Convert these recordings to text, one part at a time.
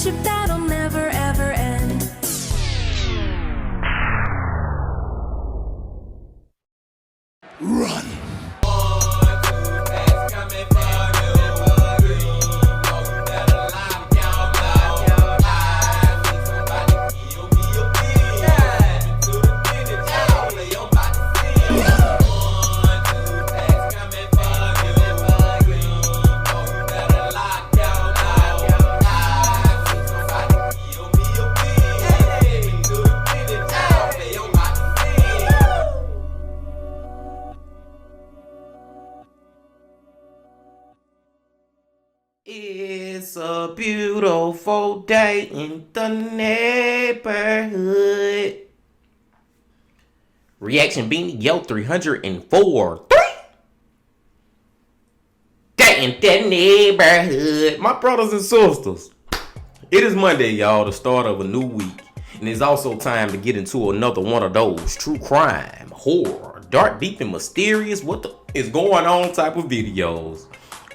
friendship that'll never ever end. Run! It's a beautiful day in the neighborhood. Reaction Beanie Yo 304. Day in the neighborhood. My brothers and sisters, it is Monday, y'all, the start of a new week. And it's also time to get into another one of those true crime, horror, dark, deep, and mysterious, what the is going on type of videos.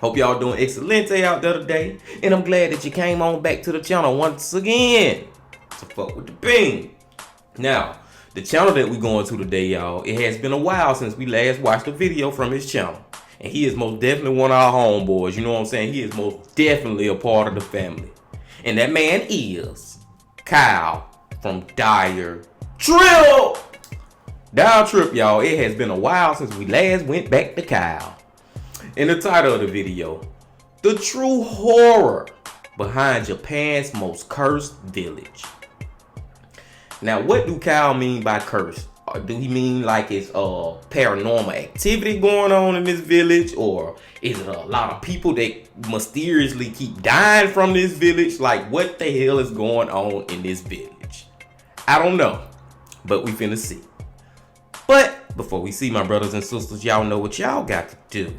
Hope y'all doing excelente out there today, and I'm glad that you came on back to the channel once again to fuck with the bean. Now, the channel that we're going to today, y'all, it has been a while since we last watched a video from his channel, and he is most definitely one of our homeboys. You know what I'm saying? He is most definitely a part of the family, and that man is Kyle from Dire Trip. Dire Trip, y'all. It has been a while since we last went back to Kyle. In the title of the video, the true horror behind Japan's most cursed village. Now, what do Kyle mean by cursed? Do he mean like it's paranormal activity going on in this village? Or is it a lot of people that mysteriously keep dying from this village? Like, what the hell is going on in this village? I don't know, but we finna see. But before we see, my brothers and sisters, y'all know what y'all got to do.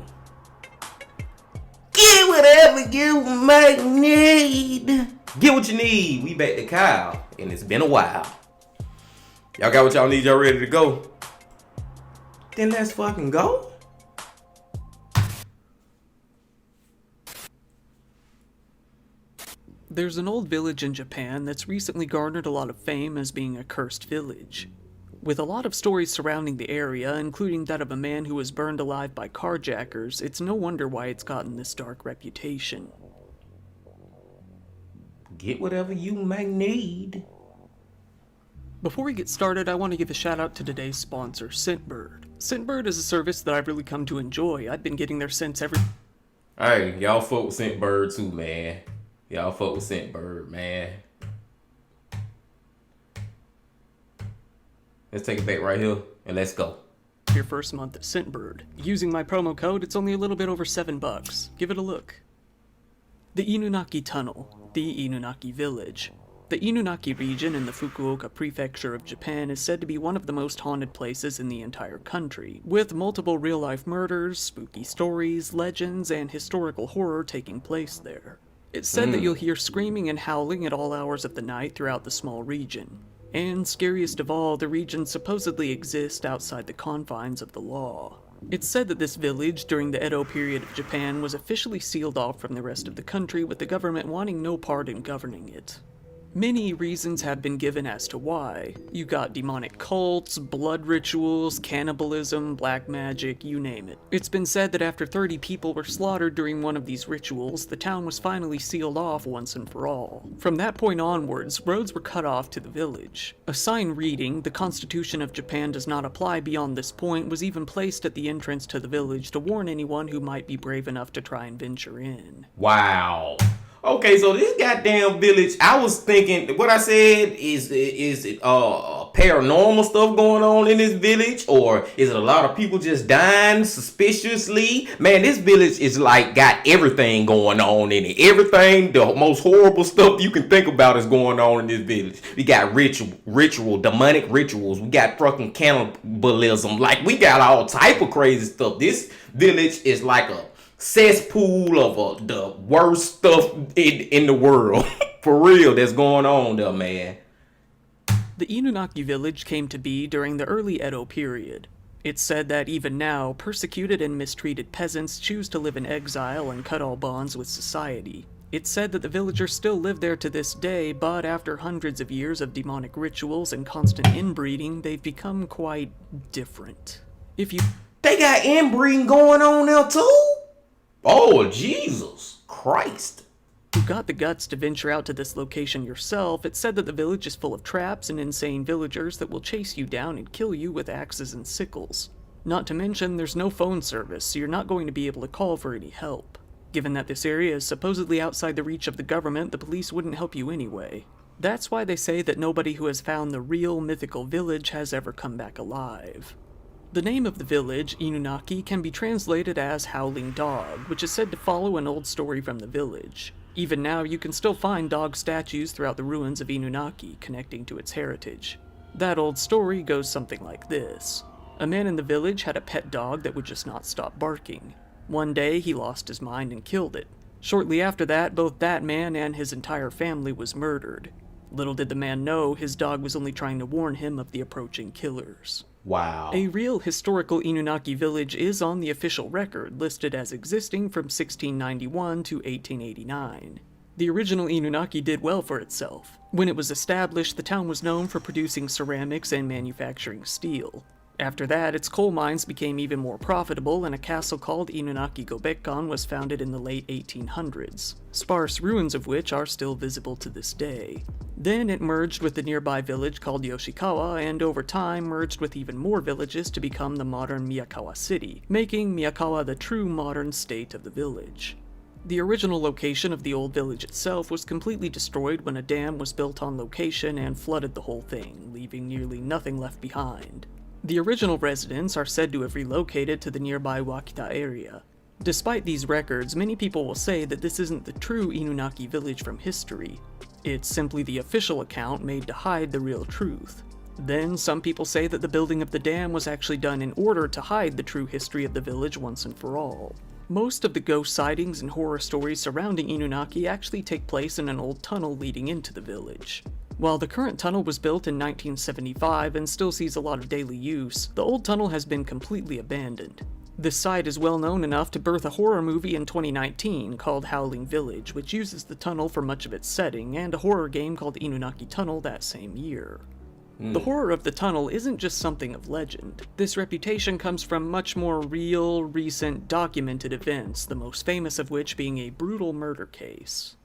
Get whatever you might need. Get what you need. We back to Kyle, and it's been a while. Y'all got what y'all need? Y'all ready to go? Then let's fucking go. There's an old village in Japan that's recently garnered a lot of fame as being a cursed village. With a lot of stories surrounding the area, including that of a man who was burned alive by carjackers, it's no wonder why it's gotten this dark reputation. Get whatever you may need. Before we get started, I want to give a shout out to today's sponsor, Scentbird. Scentbird is a service that I've really come to enjoy. I've been getting their scents every... Hey, y'all fuck with Scentbird too, man. Y'all fuck with Scentbird, man. Let's take it back right here, and let's go. Your first month at Scentbird. Using my promo code, it's only a little bit over $7. Give it a look. The Inunaki Tunnel, the Inunaki Village. The Inunaki region in the Fukuoka prefecture of Japan is said to be one of the most haunted places in the entire country, with multiple real-life murders, spooky stories, legends, and historical horror taking place there. It's said that you'll hear screaming and howling at all hours of the night throughout the small region. And scariest of all, the region supposedly exists outside the confines of the law. It's said that this village, during the Edo period of Japan, was officially sealed off from the rest of the country, with the government wanting no part in governing it. Many reasons have been given as to why. You got demonic cults, blood rituals, cannibalism, black magic, you name it. It's been said that after 30 people were slaughtered during one of these rituals, the town was finally sealed off once and for all. From that point onwards, roads were cut off to the village. A sign reading, "The Constitution of Japan does not apply beyond this point," was even placed at the entrance to the village to warn anyone who might be brave enough to try and venture in. Wow. Okay, so this goddamn village, I was thinking, what I said, is it paranormal stuff going on in this village? Or is it a lot of people just dying suspiciously? Man, this village is like got everything going on in it. Everything, the most horrible stuff you can think about is going on in this village. We got ritual, demonic rituals. We got fucking cannibalism. Like, we got all type of crazy stuff. This village is like a cesspool of the worst stuff in the world. For real, that's going on there, man. The Inunaki village came to be during the early Edo period. It's said that even now, persecuted and mistreated peasants choose to live in exile and cut all bonds with society. It's said that the villagers still live there to this day, but after hundreds of years of demonic rituals and constant inbreeding, they've become quite different. They got inbreeding going on now too? Oh, Jesus Christ. If you've got the guts to venture out to this location yourself, it's said that the village is full of traps and insane villagers that will chase you down and kill you with axes and sickles. Not to mention, there's no phone service, so you're not going to be able to call for any help. Given that this area is supposedly outside the reach of the government, the police wouldn't help you anyway. That's why they say that nobody who has found the real mythical village has ever come back alive. The name of the village, Inunaki, can be translated as Howling Dog, which is said to follow an old story from the village. Even now, you can still find dog statues throughout the ruins of Inunaki, connecting to its heritage. That old story goes something like this. A man in the village had a pet dog that would just not stop barking. One day, he lost his mind and killed it. Shortly after that, both that man and his entire family was murdered. Little did the man know, his dog was only trying to warn him of the approaching killers. Wow. A real historical Inunaki village is on the official record, listed as existing from 1691 to 1889. The original Inunaki did well for itself. When it was established, the town was known for producing ceramics and manufacturing steel. After that, its coal mines became even more profitable, and a castle called Inunaki Gobekkan was founded in the late 1800s, sparse ruins of which are still visible to this day. Then it merged with the nearby village called Yoshikawa, and over time merged with even more villages to become the modern Miyakawa city, making Miyakawa the true modern state of the village. The original location of the old village itself was completely destroyed when a dam was built on location and flooded the whole thing, leaving nearly nothing left behind. The original residents are said to have relocated to the nearby Wakita area. Despite these records, many people will say that this isn't the true Inunaki village from history. It's simply the official account made to hide the real truth. Then, some people say that the building of the dam was actually done in order to hide the true history of the village once and for all. Most of the ghost sightings and horror stories surrounding Inunaki actually take place in an old tunnel leading into the village. While the current tunnel was built in 1975 and still sees a lot of daily use, the old tunnel has been completely abandoned. This site is well known enough to birth a horror movie in 2019 called Howling Village, which uses the tunnel for much of its setting, and a horror game called Inunaki Tunnel that same year. The horror of the tunnel isn't just something of legend. This reputation comes from much more real, recent, documented events, the most famous of which being a brutal murder case.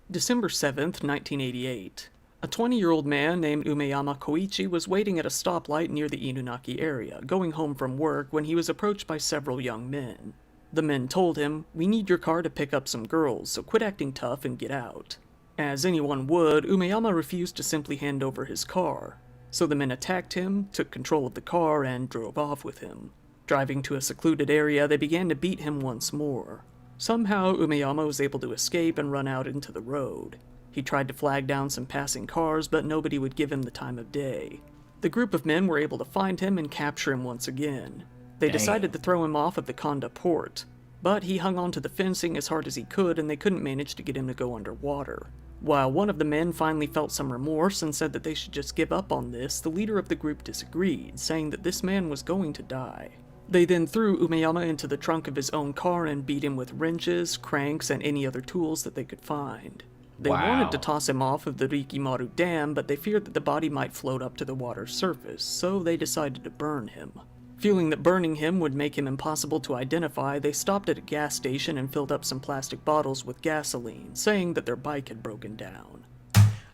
December 7th, 1988. A 20-year-old man named Umeyama Koichi was waiting at a stoplight near the Inunaki area, going home from work, when he was approached by several young men. The men told him, "We need your car to pick up some girls, so quit acting tough and get out." As anyone would, Umeyama refused to simply hand over his car. So the men attacked him, took control of the car, and drove off with him. Driving to a secluded area, they began to beat him once more. Somehow, Umeyama was able to escape and run out into the road. He tried to flag down some passing cars, but nobody would give him the time of day. The group of men were able to find him and capture him once again. They decided to throw him off of the Konda port, but he hung onto the fencing as hard as he could, and they couldn't manage to get him to go underwater. While one of the men finally felt some remorse and said that they should just give up on this, the leader of the group disagreed, saying that this man was going to die. They then threw Umeyama into the trunk of his own car and beat him with wrenches, cranks, and any other tools that they could find. They wanted to toss him off of the Rikimaru Dam, but they feared that the body might float up to the water's surface, so they decided to burn him. Feeling that burning him would make him impossible to identify, they stopped at a gas station and filled up some plastic bottles with gasoline, saying that their bike had broken down.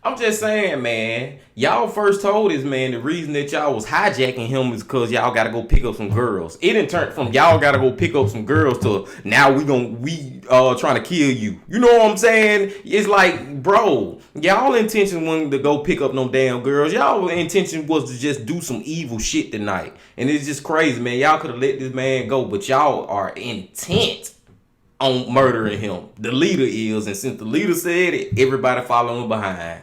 I'm just saying, man, y'all first told this man the reason that y'all was hijacking him is because y'all gotta go pick up some girls. It didn't turn from y'all gotta go pick up some girls to now we trying to kill you. You know what I'm saying? It's like, bro, y'all intention wasn't to go pick up no damn girls. Y'all intention was to just do some evil shit tonight. And it's just crazy, man. Y'all could have let this man go, but y'all are intent on murdering him. The leader is, and since the leader said it, everybody following behind.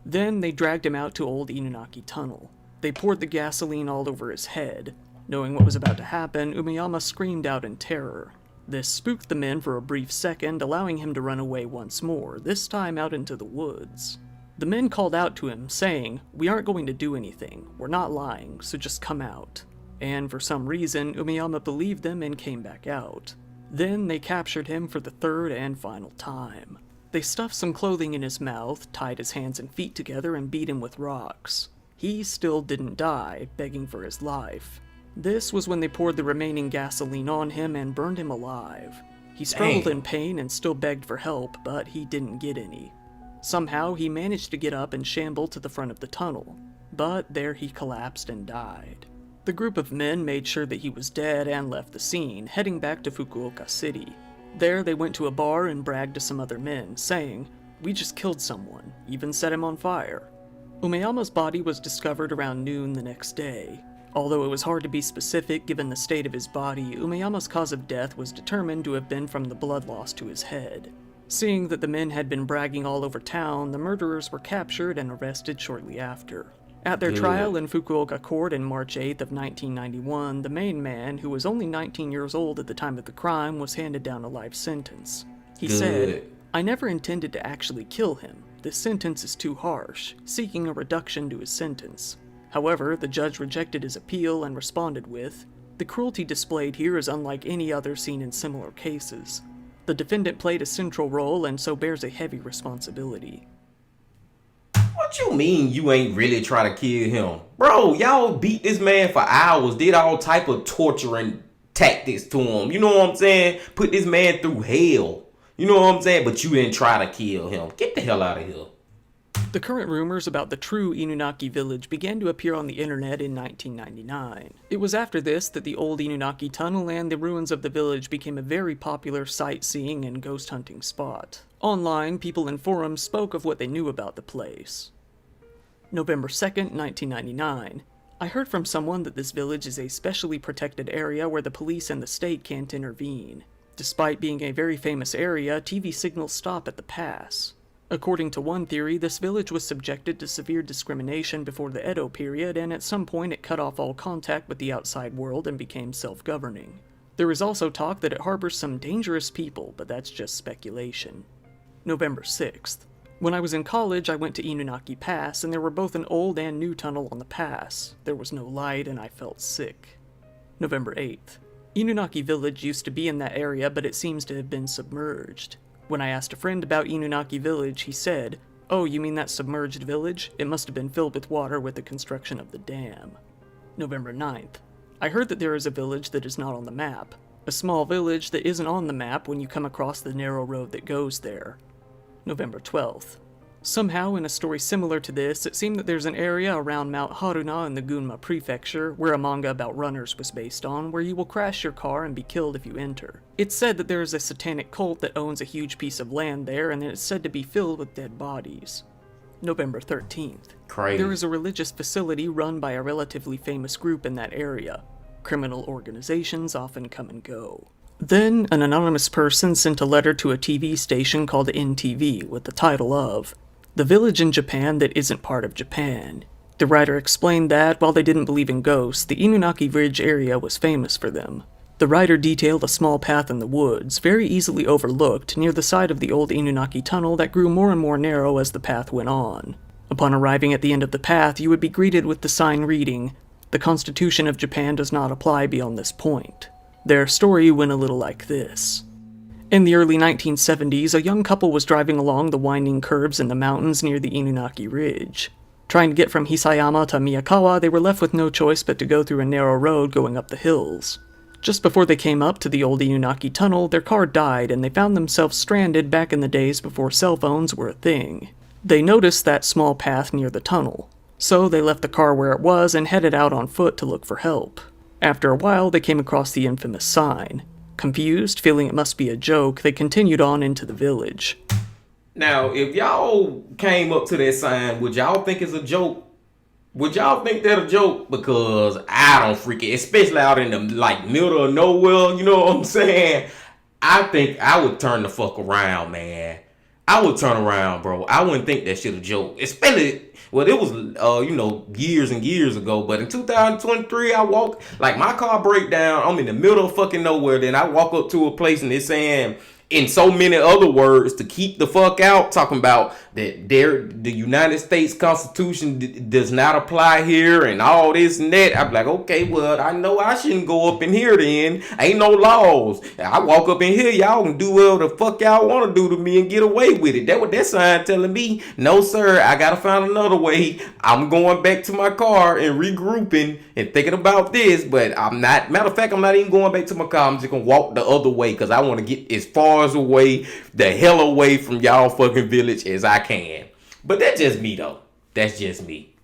Then they dragged him out to Old Inunaki Tunnel. They poured the gasoline all over his head. Knowing what was about to happen, Umeyama screamed out in terror. This spooked the men for a brief second, allowing him to run away once more, this time out into the woods. The men called out to him, saying, "We aren't going to do anything. We're not lying, so just come out." And for some reason, Umeyama believed them and came back out. Then they captured him for the third and final time. They stuffed some clothing in his mouth, tied his hands and feet together, and beat him with rocks. He still didn't die, begging for his life. This was when they poured the remaining gasoline on him and burned him alive. He struggled in pain and still begged for help, but he didn't get any. Somehow, he managed to get up and shamble to the front of the tunnel, but there he collapsed and died. The group of men made sure that he was dead and left the scene, heading back to Fukuoka City. There, they went to a bar and bragged to some other men, saying, "We just killed someone, even set him on fire." Umeyama's body was discovered around noon the next day. Although it was hard to be specific given the state of his body, Umeyama's cause of death was determined to have been from the blood loss to his head. Seeing that the men had been bragging all over town, the murderers were captured and arrested shortly after. At their trial in Fukuoka court in March 8th of 1991, the main man, who was only 19 years old at the time of the crime, was handed down a life sentence. He said, "I never intended to actually kill him. This sentence is too harsh," seeking a reduction to his sentence. However, the judge rejected his appeal and responded with, "The cruelty displayed here is unlike any other seen in similar cases. The defendant played a central role and so bears a heavy responsibility." What you mean you ain't really try to kill him? Bro, y'all beat this man for hours, did all type of torturing tactics to him. You know what I'm saying? Put this man through hell. You know what I'm saying? But you didn't try to kill him. Get the hell out of here. The current rumors about the true Inunaki village began to appear on the internet in 1999. It was after this that the old Inunaki tunnel and the ruins of the village became a very popular sightseeing and ghost hunting spot. Online, people in forums spoke of what they knew about the place. November 2nd, 1999. I heard from someone that this village is a specially protected area where the police and the state can't intervene. Despite being a very famous area, TV signals stop at the pass. According to one theory, this village was subjected to severe discrimination before the Edo period, and at some point it cut off all contact with the outside world and became self-governing. There is also talk that it harbors some dangerous people, but that's just speculation. November 6th. When I was in college, I went to Inunaki Pass, and there were both an old and new tunnel on the pass. There was no light, and I felt sick. November 8th. Inunaki Village used to be in that area, but it seems to have been submerged. When I asked a friend about Inunaki Village, he said, "Oh, you mean that submerged village? It must have been filled with water with the construction of the dam." November 9th. I heard that there is a village that is not on the map. A small village that isn't on the map when you come across the narrow road that goes there. November 12th. Somehow, in a story similar to this, it seemed that there's an area around Mount Haruna in the Gunma Prefecture, where a manga about runners was based on, where you will crash your car and be killed if you enter. It's said that there is a satanic cult that owns a huge piece of land there, and it's said to be filled with dead bodies. November 13th. Crazy. There is a religious facility run by a relatively famous group in that area. Criminal organizations often come and go. Then, an anonymous person sent a letter to a TV station called NTV with the title of "The Village in Japan That Isn't Part of Japan." The writer explained that, while they didn't believe in ghosts, the Inunaki Ridge area was famous for them. The writer detailed a small path in the woods, very easily overlooked, near the side of the old Inunaki tunnel that grew more and more narrow as the path went on. Upon arriving at the end of the path, you would be greeted with the sign reading, "The Constitution of Japan does not apply beyond this point." Their story went a little like this. In the early 1970s, a young couple was driving along the winding curves in the mountains near the Inunaki Ridge. Trying to get from Hisayama to Miyakawa, they were left with no choice but to go through a narrow road going up the hills. Just before they came up to the old Inunaki tunnel, their car died and they found themselves stranded back in the days before cell phones were a thing. They noticed that small path near the tunnel, so they left the car where it was and headed out on foot to look for help. After a while, they came across the infamous sign. Confused, feeling it must be a joke, they continued on into the village. Now, if y'all came up to that sign, would y'all think it's a joke? Would y'all think that a joke? Because I don't freaking, especially out in the middle of nowhere, you know what I'm saying? I think I would turn the fuck around, man. I would turn around, bro. I wouldn't think that shit a joke. Especially, well, it was, years and years ago. But in 2023, I walk, my car break down. I'm in the middle of fucking nowhere. Then I walk up to a place and it's saying, in so many other words to keep the fuck out, talking about that the United States Constitution does not apply here and all this and that. I'm like, okay, well, I know I shouldn't go up in here then. Ain't no laws. I walk up in here, y'all can do whatever the fuck y'all want to do to me and get away with it. That what that sign telling me. No, sir, I gotta find another way. I'm going back to my car and regrouping and thinking about this, but I'm not. Matter of fact, I'm not even going back to my car. I'm just gonna walk the other way because I want to get as far away, the hell away from y'all fucking village as I can. But that's just me though. That's just me.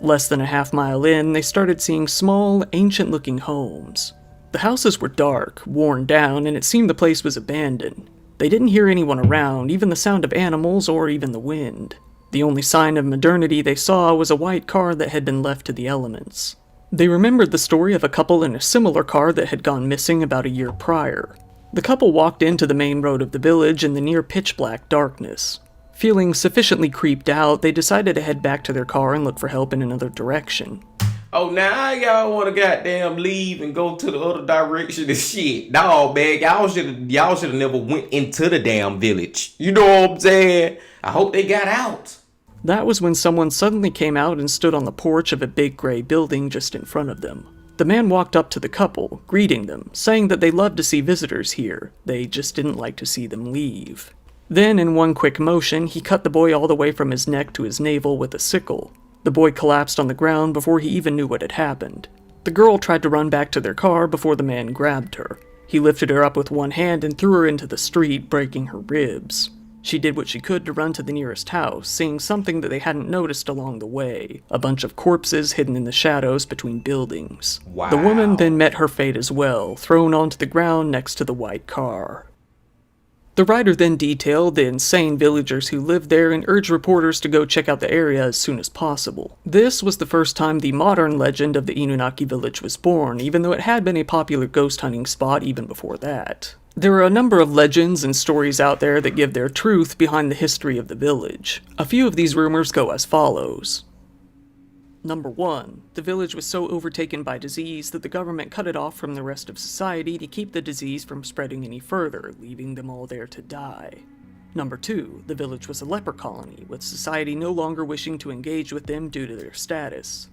Less than a half-mile in, they started seeing small, ancient-looking homes. The houses were dark, worn down, and it seemed the place was abandoned. They didn't hear anyone around, even the sound of animals or even the wind. The only sign of modernity they saw was a white car that had been left to the elements. They remembered the story of a couple in a similar car that had gone missing about a year prior. The couple walked into the main road of the village in the near pitch-black darkness. Feeling sufficiently creeped out, they decided to head back to their car and look for help in another direction. Oh, now y'all want to goddamn leave and go to the other direction and shit. Dawg, man, y'all should have never went into the damn village. You know what I'm saying? I hope they got out. That was when someone suddenly came out and stood on the porch of a big gray building just in front of them. The man walked up to the couple, greeting them, saying that they loved to see visitors here. They just didn't like to see them leave. Then, in one quick motion, he cut the boy all the way from his neck to his navel with a sickle. The boy collapsed on the ground before he even knew what had happened. The girl tried to run back to their car before the man grabbed her. He lifted her up with one hand and threw her into the street, breaking her ribs. She did what she could to run to the nearest house, seeing something that they hadn't noticed along the way. A bunch of corpses hidden in the shadows between buildings. Wow. The woman then met her fate as well, thrown onto the ground next to the white car. The writer then detailed the insane villagers who lived there and urged reporters to go check out the area as soon as possible. This was the first time the modern legend of the Inunaki village was born, even though it had been a popular ghost hunting spot even before that. There are a number of legends and stories out there that give their truth behind the history of the village. A few of these rumors go as follows. Number 1. The village was so overtaken by disease that the government cut it off from the rest of society to keep the disease from spreading any further, leaving them all there to die. Number 2. The village was a leper colony, with society no longer wishing to engage with them due to their status.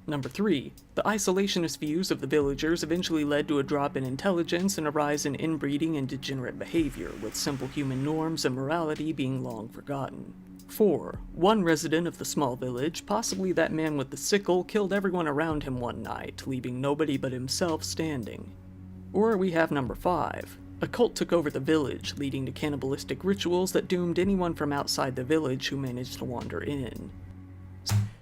Number 3. The isolationist views of the villagers eventually led to a drop in intelligence and a rise in inbreeding and degenerate behavior, with simple human norms and morality being long forgotten. 4. One resident of the small village, possibly that man with the sickle, killed everyone around him one night, leaving nobody but himself standing. Or we have number 5. A cult took over the village, leading to cannibalistic rituals that doomed anyone from outside the village who managed to wander in.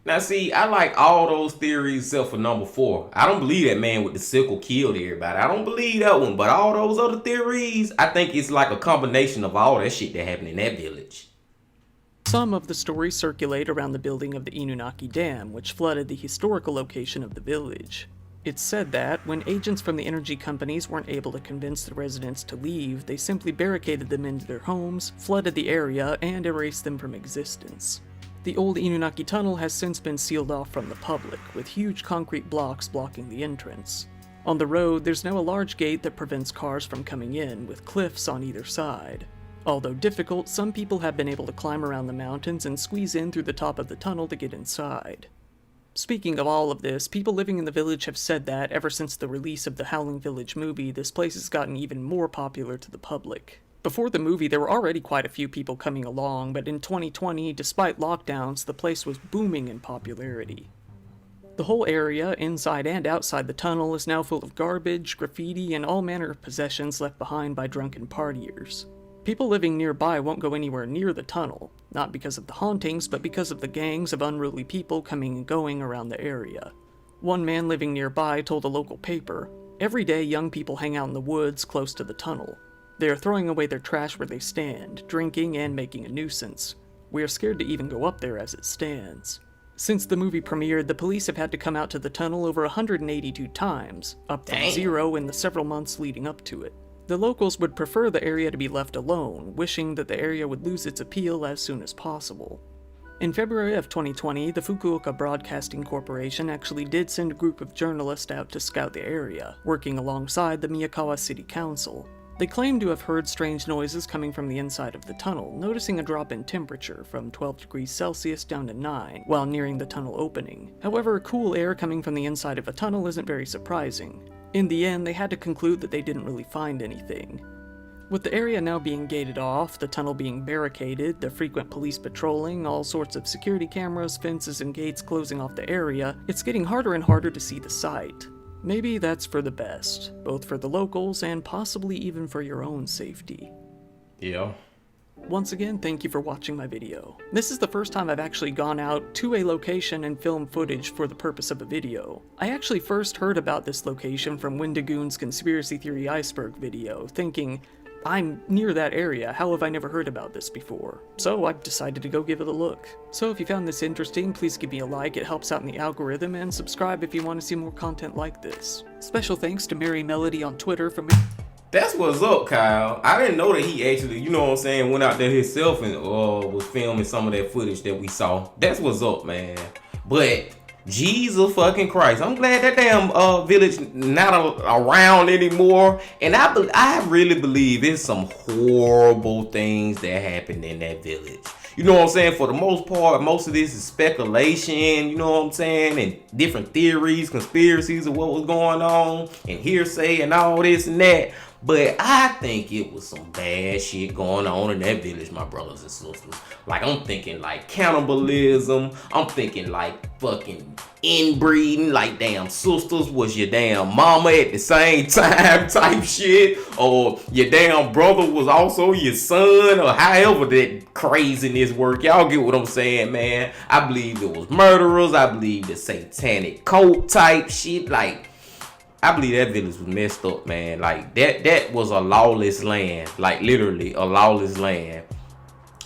Now, see, I like all those theories except for number 4. I don't believe that man with the sickle killed everybody. I don't believe that one. But all those other theories, I think it's like a combination of all that shit that happened in that village. Some of the stories circulate around the building of the Inunaki Dam, which flooded the historical location of the village. It's said that, when agents from the energy companies weren't able to convince the residents to leave, they simply barricaded them into their homes, flooded the area, and erased them from existence. The old Inunaki tunnel has since been sealed off from the public, with huge concrete blocks blocking the entrance. On the road, there's now a large gate that prevents cars from coming in, with cliffs on either side. Although difficult, some people have been able to climb around the mountains and squeeze in through the top of the tunnel to get inside. Speaking of all of this, people living in the village have said that, ever since the release of the Howling Village movie, this place has gotten even more popular to the public. Before the movie, there were already quite a few people coming along, but in 2020, despite lockdowns, the place was booming in popularity. The whole area, inside and outside the tunnel, is now full of garbage, graffiti, and all manner of possessions left behind by drunken partiers. People living nearby won't go anywhere near the tunnel, not because of the hauntings, but because of the gangs of unruly people coming and going around the area. One man living nearby told a local paper, "Every day young people hang out in the woods close to the tunnel. They are throwing away their trash where they stand, drinking and making a nuisance. We are scared to even go up there as it stands." Since the movie premiered, the police have had to come out to the tunnel over 182 times, up from 0 in the several months leading up to it. The locals would prefer the area to be left alone, wishing that the area would lose its appeal as soon as possible. In February of 2020, the Fukuoka Broadcasting Corporation actually did send a group of journalists out to scout the area, working alongside the Miyakawa City Council. They claim to have heard strange noises coming from the inside of the tunnel, noticing a drop in temperature from 12 degrees Celsius down to 9 while nearing the tunnel opening. However, cool air coming from the inside of a tunnel isn't very surprising. In the end, they had to conclude that they didn't really find anything. With the area now being gated off, the tunnel being barricaded, the frequent police patrolling, all sorts of security cameras, fences, and gates closing off the area, it's getting harder and harder to see the site. Maybe that's for the best, both for the locals and possibly even for your own safety. Yeah. Once again, thank you for watching my video. This is the first time I've actually gone out to a location and filmed footage for the purpose of a video. I actually first heard about this location from Wendigoon's Conspiracy Theory Iceberg video, thinking, I'm near that area, how have I never heard about this before? So I decided to go give it a look. So if you found this interesting, please give me a like, it helps out in the algorithm, and subscribe if you want to see more content like this. Special thanks to Mary Melody on Twitter for That's what's up, Kyle. I didn't know that he actually, you know what I'm saying, went out there himself and was filming some of that footage that we saw. That's what's up, man. But Jesus fucking Christ, I'm glad that damn village not around anymore. And I really believe there's some horrible things that happened in that village. You know what I'm saying? For the most part, most of this is speculation, you know what I'm saying? And different theories, conspiracies of what was going on, and hearsay and all this and that. But I think it was some bad shit going on in that village, my brothers and sisters. Like, I'm thinking like cannibalism. I'm thinking like fucking inbreeding. Like, damn, sisters was your damn mama at the same time type shit. Or your damn brother was also your son. Or however that craziness work. Y'all get what I'm saying, man. I believe it was murderers. I believe the satanic cult type shit. Like, I believe that village was messed up, man. Like, that was a lawless land. Like, literally a lawless land.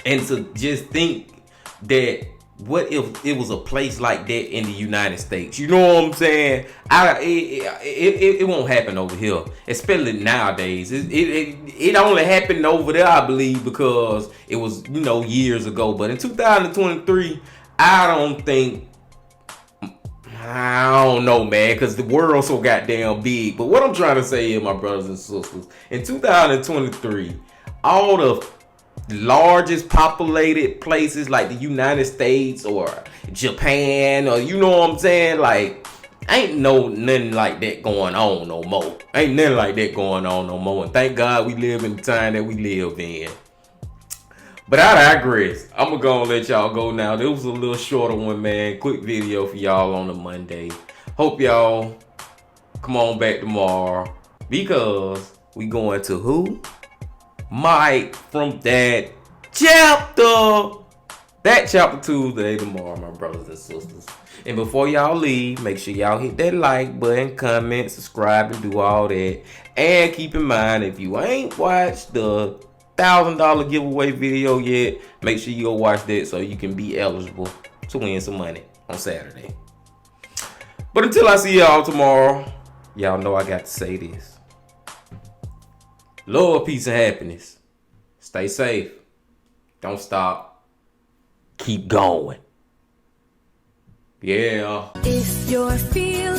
And to just think that, what if it was a place like that in the United States? You know what I'm saying? It won't happen over here, especially nowadays. It only happened over there, I believe, because it was, you know, years ago. But in 2023, I don't know, man, because the world's so goddamn big. But what I'm trying to say is, my brothers and sisters, in 2023, all the largest populated places like the United States or Japan, or you know what I'm saying, like, ain't nothing like that going on no more. Ain't nothing like that going on no more. And thank God we live in the time that we live in. But I digress. I'm gonna go and let y'all go now. This was a little shorter one, man. Quick video for y'all on a Monday. Hope y'all come on back tomorrow, because we going to who? Mike from that chapter. That chapter Tuesday tomorrow, my brothers and sisters. And before y'all leave, make sure y'all hit that like button, comment, subscribe, and do all that. And keep in mind, if you ain't watched the $1,000 giveaway video yet, make sure you go watch that so you can be eligible to win some money on Saturday. But until I see y'all tomorrow, y'all know I got to say this: love, peace, and happiness. Stay safe. Don't stop. Keep going. Yeah. If you're feeling